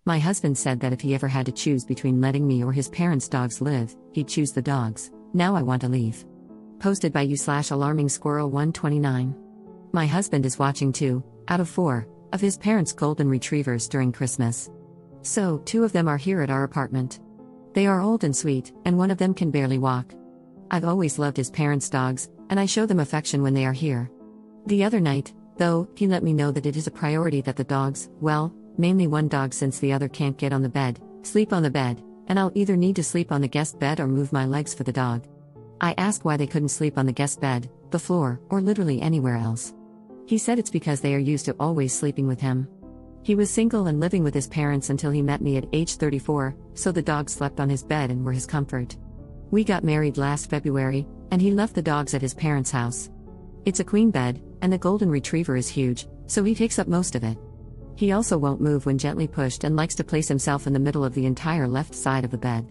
My husband said that if he ever had to choose between letting me or his parents' dogs live, he'd choose the dogs. Now I want to leave. Posted by you/alarming squirrel 129. My husband is watching 2, out of 4, of his parents' golden retrievers during Christmas. So, 2 of them are here at our apartment. They are old and sweet, and one of them can barely walk. I've always loved his parents' dogs, and I show them affection when they are here. The other night, though, he let me know that it is a priority that the dogs, well, mainly one dog since the other can't get on the bed, sleep on the bed, and I'll either need to sleep on the guest bed or move my legs for the dog. I asked why they couldn't sleep on the guest bed, the floor, or literally anywhere else. He said it's because they are used to always sleeping with him. He was single and living with his parents until he met me at age 34, so the dogs slept on his bed and were his comfort. We got married last February, and he left the dogs at his parents' house. It's a queen bed, and the golden retriever is huge, so he takes up most of it. He also won't move when gently pushed and likes to place himself in the middle of the entire left side of the bed.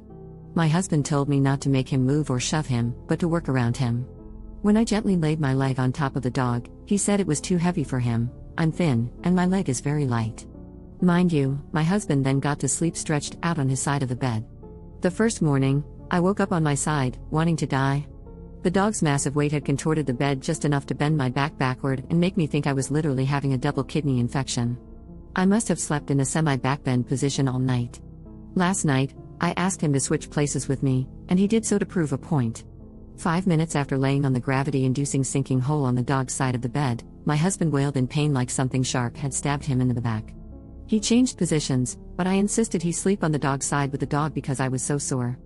My husband told me not to make him move or shove him, but to work around him. When I gently laid my leg on top of the dog, he said it was too heavy for him. I'm thin, and my leg is very light. Mind you, my husband then got to sleep stretched out on his side of the bed. The first morning, I woke up on my side, wanting to die. The dog's massive weight had contorted the bed just enough to bend my back backward and make me think I was literally having a double kidney infection. I must have slept in a semi-backbend position all night. Last night, I asked him to switch places with me, and he did so to prove a point. 5 minutes after laying on the gravity-inducing sinking hole on the dog's side of the bed, my husband wailed in pain like something sharp had stabbed him in the back. He changed positions, but I insisted he sleep on the dog's side with the dog because I was so sore.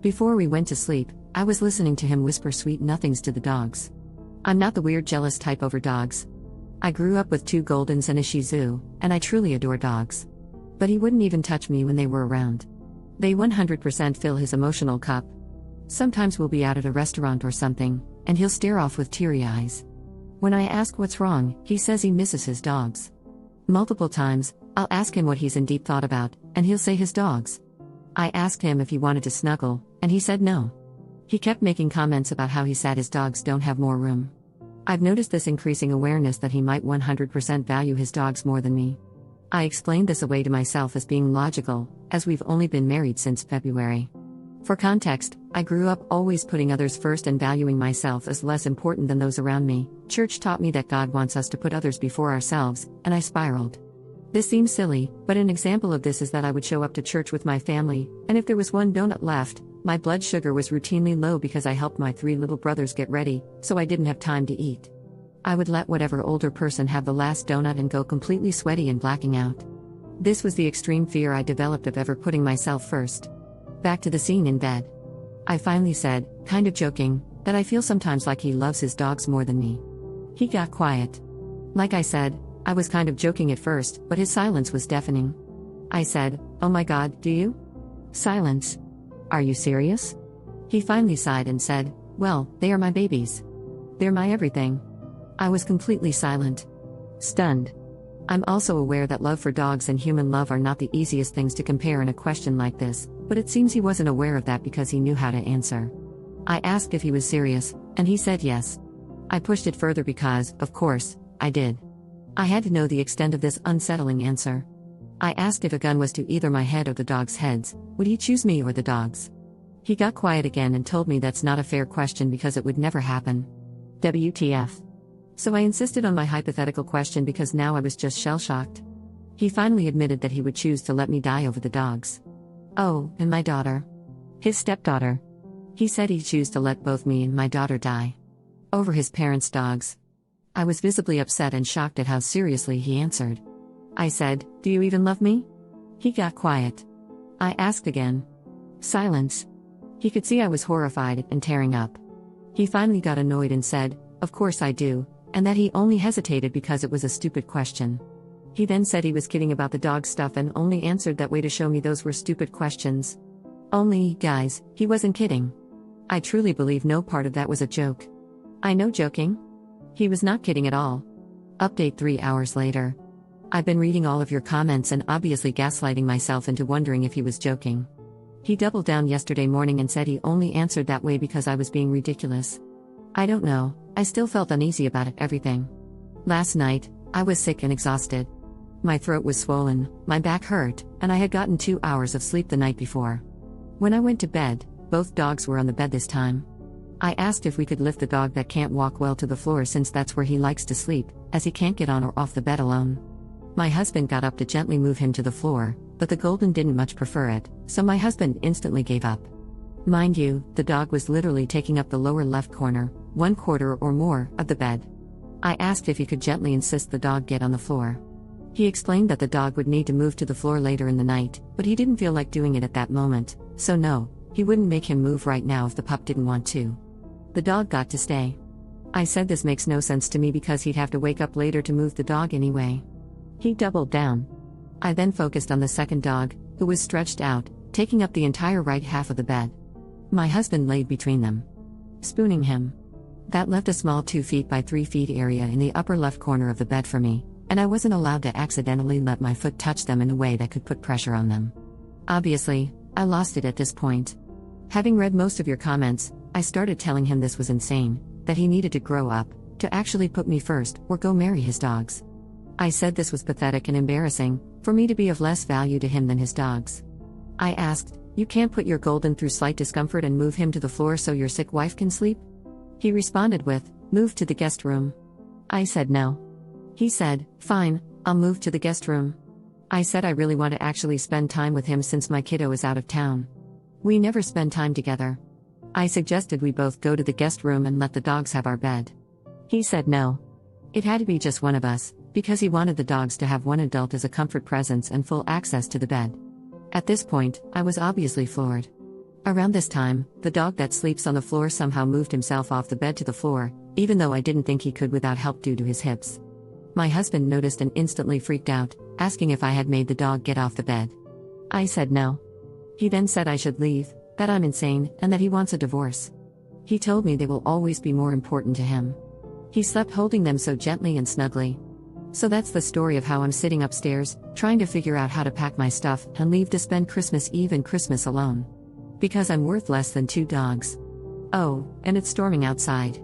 Before we went to sleep, I was listening to him whisper sweet nothings to the dogs. I'm not the weird jealous type over dogs. I grew up with 2 Goldens and a Shih Tzu, and I truly adore dogs. But he wouldn't even touch me when they were around. They 100% fill his emotional cup. Sometimes we'll be out at a restaurant or something, and he'll stare off with teary eyes. When I ask what's wrong, he says he misses his dogs. Multiple times, I'll ask him what he's in deep thought about, and he'll say his dogs. I asked him if he wanted to snuggle, and he said no. He kept making comments about how he's sad his dogs don't have more room. I've noticed this increasing awareness that he might 100% value his dogs more than me. I explained this away to myself as being logical, as we've only been married since February. For context, I grew up always putting others first and valuing myself as less important than those around me. Church taught me that God wants us to put others before ourselves, and I spiraled. This seems silly, but an example of this is that I would show up to church with my family, and if there was one donut left, my blood sugar was routinely low because I helped my 3 little brothers get ready, so I didn't have time to eat. I would let whatever older person have the last donut and go completely sweaty and blacking out. This was the extreme fear I developed of ever putting myself first. Back to the scene in bed. I finally said, kind of joking, that I feel sometimes like he loves his dogs more than me. He got quiet. Like I said, I was kind of joking at first, but his silence was deafening. I said, "Oh my God, do you?" Silence. "Are you serious?" He finally sighed and said, "Well, they are my babies. They're my everything." I was completely silent. Stunned. I'm also aware that love for dogs and human love are not the easiest things to compare in a question like this, but it seems he wasn't aware of that because he knew how to answer. I asked if he was serious, and he said yes. I pushed it further because, of course, I did. I had to know the extent of this unsettling answer. I asked if a gun was to either my head or the dogs' heads, would he choose me or the dogs? He got quiet again and told me that's not a fair question because it would never happen. WTF. So I insisted on my hypothetical question because now I was just shell-shocked. He finally admitted that he would choose to let me die over the dogs. Oh, and my daughter. His stepdaughter. He said he'd choose to let both me and my daughter die. Over his parents' dogs. I was visibly upset and shocked at how seriously he answered. I said, "Do you even love me?" He got quiet. I asked again. Silence. He could see I was horrified and tearing up. He finally got annoyed and said, "Of course I do," and that he only hesitated because it was a stupid question. He then said he was kidding about the dog stuff and only answered that way to show me those were stupid questions. Only, guys, he wasn't kidding. I truly believe no part of that was a joke. I know joking? He was not kidding at all. Update 3 hours later. I've been reading all of your comments and obviously gaslighting myself into wondering if he was joking. He doubled down yesterday morning and said he only answered that way because I was being ridiculous. I don't know, I still felt uneasy about everything. Last night, I was sick and exhausted. My throat was swollen, my back hurt, and I had gotten 2 hours of sleep the night before. When I went to bed, both dogs were on the bed this time. I asked if we could lift the dog that can't walk well to the floor since that's where he likes to sleep, as he can't get on or off the bed alone. My husband got up to gently move him to the floor, but the Golden didn't much prefer it, so my husband instantly gave up. Mind you, the dog was literally taking up the lower left corner, 1/4 or more, of the bed. I asked if he could gently insist the dog get on the floor. He explained that the dog would need to move to the floor later in the night, but he didn't feel like doing it at that moment, so no, he wouldn't make him move right now if the pup didn't want to. The dog got to stay. I said this makes no sense to me because he'd have to wake up later to move the dog anyway. He doubled down. I then focused on the second dog, who was stretched out, taking up the entire right half of the bed. My husband laid between them, spooning him. That left a small 2 feet by 3 feet area in the upper left corner of the bed for me, and I wasn't allowed to accidentally let my foot touch them in a way that could put pressure on them. Obviously, I lost it at this point. Having read most of your comments, I started telling him this was insane, that he needed to grow up, to actually put me first, or go marry his dogs. I said this was pathetic and embarrassing, for me to be of less value to him than his dogs. I asked, "You can't put your Golden through slight discomfort and move him to the floor so your sick wife can sleep?" He responded with, "Move to the guest room." I said no. He said, "Fine, I'll move to the guest room." I said I really want to actually spend time with him since my kiddo is out of town. We never spend time together. I suggested we both go to the guest room and let the dogs have our bed. He said no. It had to be just one of us, because he wanted the dogs to have one adult as a comfort presence and full access to the bed. At this point, I was obviously floored. Around this time, the dog that sleeps on the floor somehow moved himself off the bed to the floor, even though I didn't think he could without help due to his hips. My husband noticed and instantly freaked out, asking if I had made the dog get off the bed. I said no. He then said I should leave, that I'm insane, and that he wants a divorce. He told me they will always be more important to him. He slept holding them so gently and snugly. So that's the story of how I'm sitting upstairs, trying to figure out how to pack my stuff and leave to spend Christmas Eve and Christmas alone. Because I'm worth less than 2 dogs. Oh, and it's storming outside.